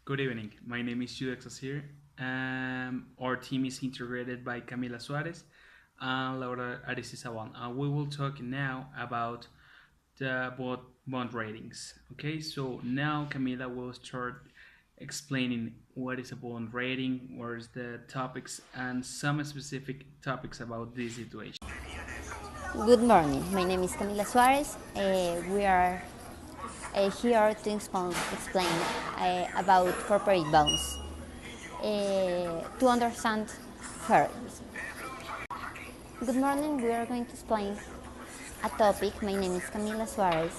Good evening. My name is Guia3 here. Our team is integrated by Camila Suarez and Laura Aristizabal. We will talk now about the bond ratings. Okay, so now Camila will start explaining what is a bond rating, what is the topics, and some specific topics about this situation. Good morning. My name is Camila Suarez. We are here to explain about corporate bonds. To understand first. Good morning. We are going to explain a topic. My name is Camila Suarez.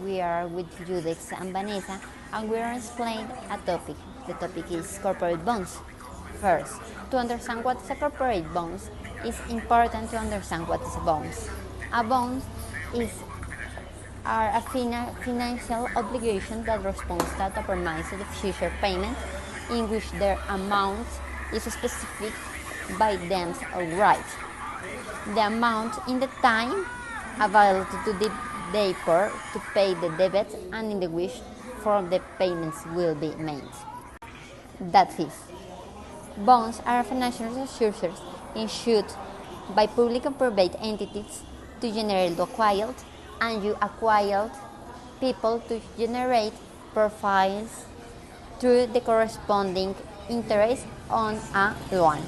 We are with Judex and Vanessa, and we are explaining a topic. The topic is corporate bonds. First, to understand what is a corporate bonds, it's important to understand what is a bonds. A bond is are a financial obligation that responds to a promise of future payment in which their amount is specified by them outright. The amount in the time available to the debtor to pay the debt and in the which form the payments will be made. That is, bonds are financial resources issued by public and private entities to generate acquired and you acquired people to generate profiles through the corresponding interest on a loan.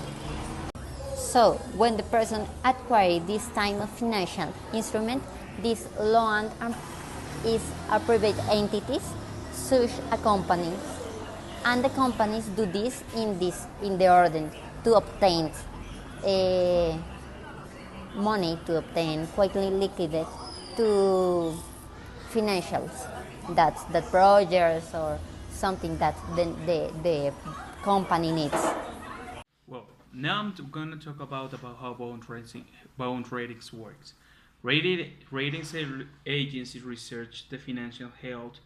So, when the person acquires this type of financial instrument, this loan is a private entities, such a company, and the companies do this in the order to obtain money, to obtain quickly liquidate to financials, that's the projects or something that the company needs. Well, now I'm going to talk about how bond ratings works. Ratings agencies research the financial health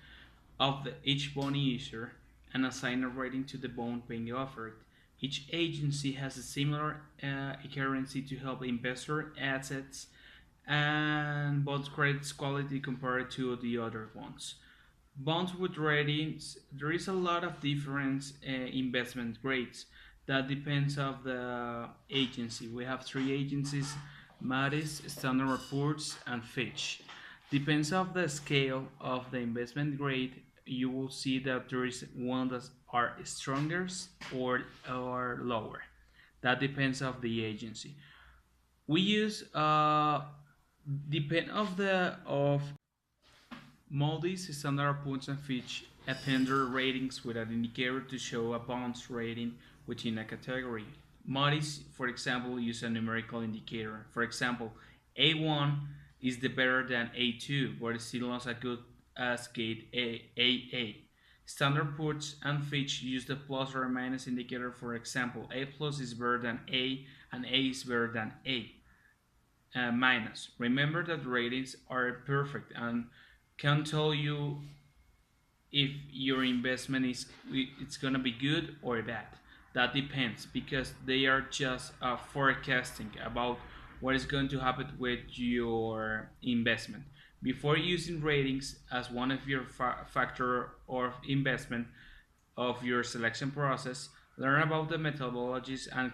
of each bond issuer and assign a rating to the bond being offered. Each agency has a similar currency to help investor assets and bond credit quality compared to the other ones. Bonds with ratings, there is a lot of different investment grades. That depends of the agency. We have three agencies: Moody's, Standard Poor's, and Fitch. Depends of the scale of the investment grade. You will see that there is one that are stronger or lower. That depends of the agency. We use depend of Moody's, Standard Poor's, and Fitch append their ratings with an indicator to show a bond's rating within a category. Moody's, for example, use a numerical indicator. For example, A1 is the better than A2, but it's still not as good as gate AA. Standard Poor's and Fitch use the plus or minus indicator. For example, A plus is better than A and A is better than A minus. Remember that ratings are perfect and can tell you if your investment is it's gonna be good or bad. That depends because they are just forecasting about what is going to happen with your investment. Before using ratings as one of your factor of investment of your selection process, learn about the methodologies and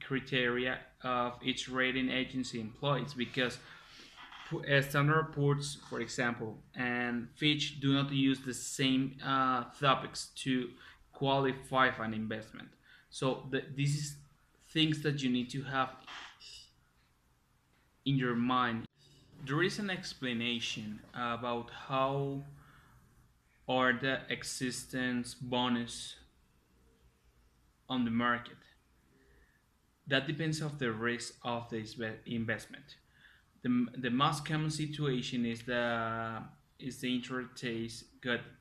criteria of each rating agency employs because Standard Poor's, for example, and Fitch do not use the same topics to qualify for an investment. So this is things that you need to have in your mind. There is an explanation about how are the existence bonus on the market. That depends of the risk of the investment. The most common situation is the interest rates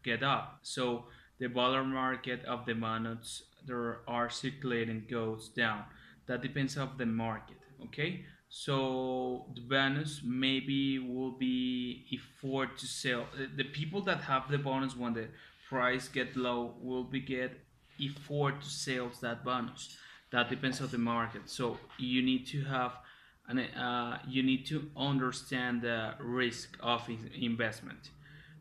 get up. So the dollar market of the bonds that are circulating goes down. That depends of the market. Okay. So the bonus maybe will be afford to sell. The people that have the bonus when the price get low will be get afford to sell that bonus. That depends on the market. So you need to have and you need to understand the risk of investment.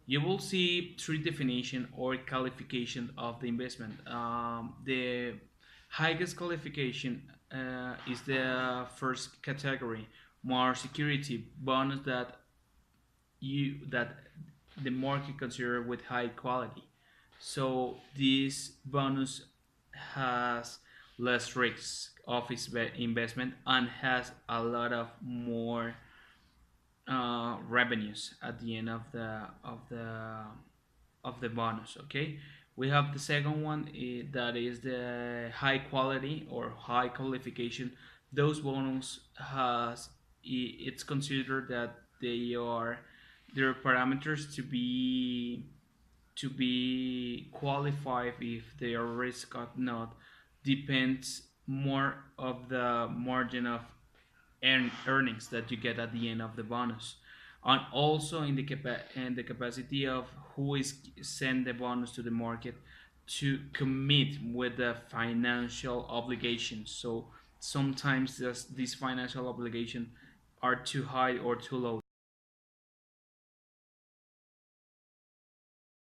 You will see three definition or qualification of the investment. The highest qualification is the first category, more security bonus that the market consider with high quality. So this bonus has less risk of its investment and has a lot of more revenues at the end of the bonus. Okay, we have the second one that is the high quality or high qualification. Those bonus has it's considered that they are their parameters to be qualified if they are risk or not depends more of the margin of earnings that you get at the end of the bonus, and also in the capacity of who is send the bonus to the market to commit with the financial obligations. So sometimes these financial obligations are too high or too low.